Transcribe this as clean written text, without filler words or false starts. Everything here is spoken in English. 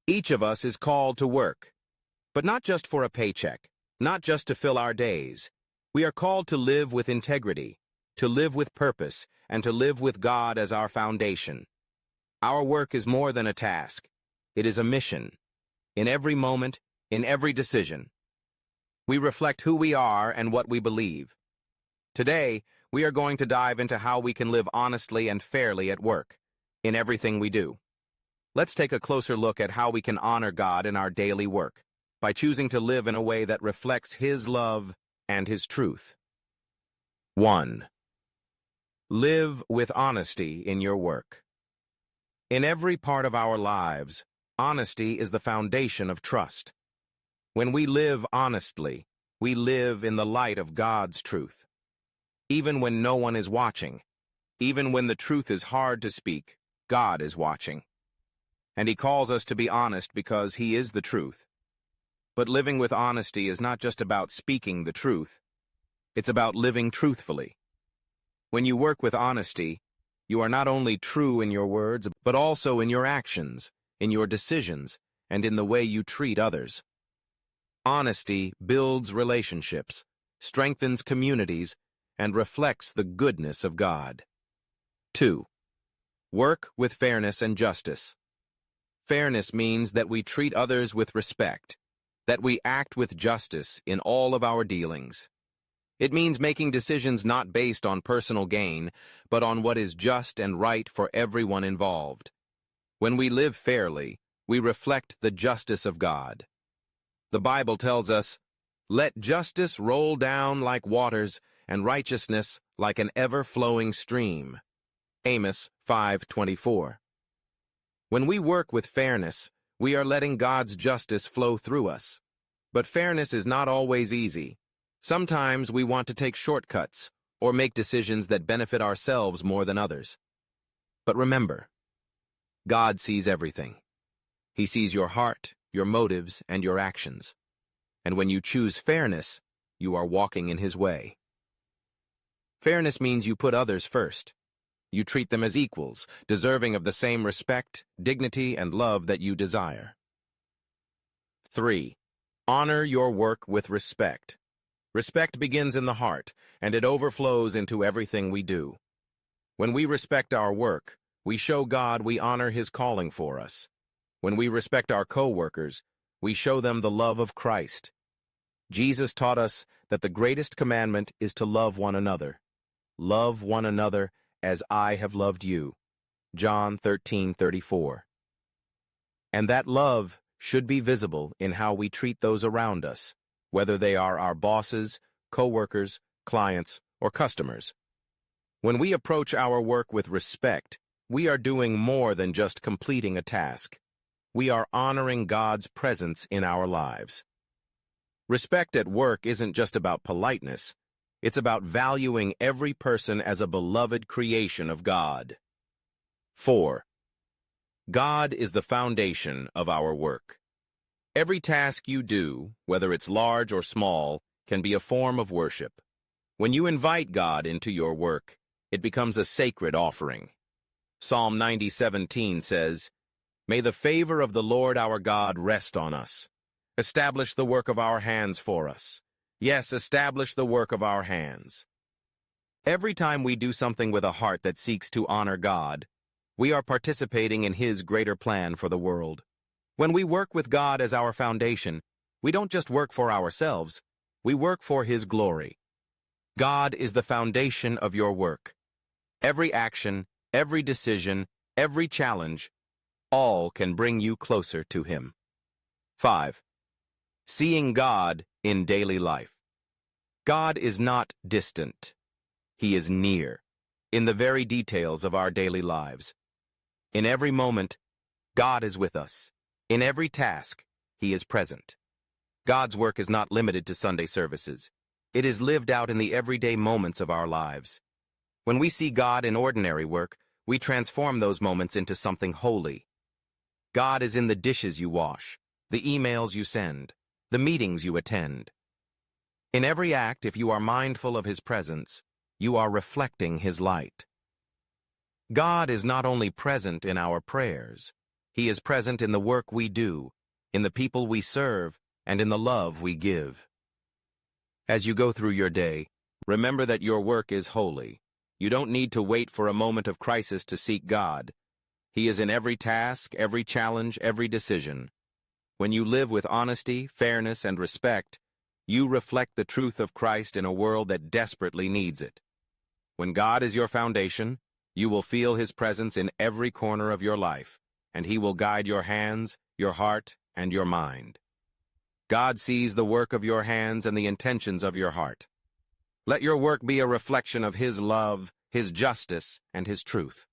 Each of us is called to work, but not just for a paycheck, not just to fill our days. We are called to live with integrity, to live with purpose, and to live with God as our foundation. Our work is more than a task. It is a mission. In every moment, in every decision, we reflect who we are and what we believe. Today, we are going to dive into how we can live honestly and fairly at work, in everything we do. Let's take a closer look at how we can honor God in our daily work, by choosing to live in a way that reflects His love and His truth. 1. Live with honesty in your work. In every part of our lives, honesty is the foundation of trust. When we live honestly, we live in the light of God's truth. Even when no one is watching, even when the truth is hard to speak, God is watching. And He calls us to be honest because He is the truth. But living with honesty is not just about speaking the truth. It's about living truthfully. When you work with honesty, you are not only true in your words, but also in your actions, in your decisions, and in the way you treat others. Honesty builds relationships, strengthens communities, and reflects the goodness of God. 2. Work with fairness and justice. Fairness means that we treat others with respect, that we act with justice in all of our dealings. It means making decisions not based on personal gain, but on what is just and right for everyone involved. When we live fairly, we reflect the justice of God. The Bible tells us, "Let justice roll down like waters, and righteousness like an ever-flowing stream." Amos 5:24. When we work with fairness, we are letting God's justice flow through us. But fairness is not always easy. Sometimes we want to take shortcuts or make decisions that benefit ourselves more than others. But remember, God sees everything. He sees your heart, your motives, and your actions. And when you choose fairness, you are walking in His way. Fairness means you put others first. You treat them as equals, deserving of the same respect, dignity, and love that you desire. 3. Honor your work with respect. Respect begins in the heart, and it overflows into everything we do. When we respect our work, we show God we honor His calling for us. When we respect our co-workers, we show them the love of Christ. Jesus taught us that the greatest commandment is to love one another. Love one another as I have loved you. John 13:34. And that love should be visible in how we treat those around us, whether they are our bosses, co-workers, clients, or customers. When we approach our work with respect, we are doing more than just completing a task. We are honoring God's presence in our lives. Respect at work isn't just about politeness. It's about valuing every person as a beloved creation of God. 4. God is the foundation of our work. Every task you do, whether it's large or small, can be a form of worship. When you invite God into your work, it becomes a sacred offering. Psalm 90:17 says, "May the favor of the Lord our God rest on us. Establish the work of our hands for us. Yes, establish the work of our hands." Every time we do something with a heart that seeks to honor God, we are participating in His greater plan for the world. When we work with God as our foundation, we don't just work for ourselves, we work for His glory. God is the foundation of your work. Every action, every decision, every challenge, all can bring you closer to Him. 5. Seeing God in daily life. God is not distant. He is near, in the very details of our daily lives. In every moment, God is with us. In every task, He is present. God's work is not limited to Sunday services. It is lived out in the everyday moments of our lives. When we see God in ordinary work, we transform those moments into something holy. God is in the dishes you wash, the emails you send, the meetings you attend. In every act, if you are mindful of His presence, you are reflecting His light. God is not only present in our prayers, He is present in the work we do, in the people we serve, and in the love we give. As you go through your day, remember that your work is holy. You don't need to wait for a moment of crisis to seek God. He is in every task, every challenge, every decision. When you live with honesty, fairness, and respect, you reflect the truth of Christ in a world that desperately needs it. When God is your foundation, you will feel His presence in every corner of your life, and He will guide your hands, your heart, and your mind. God sees the work of your hands and the intentions of your heart. Let your work be a reflection of His love, His justice, and His truth.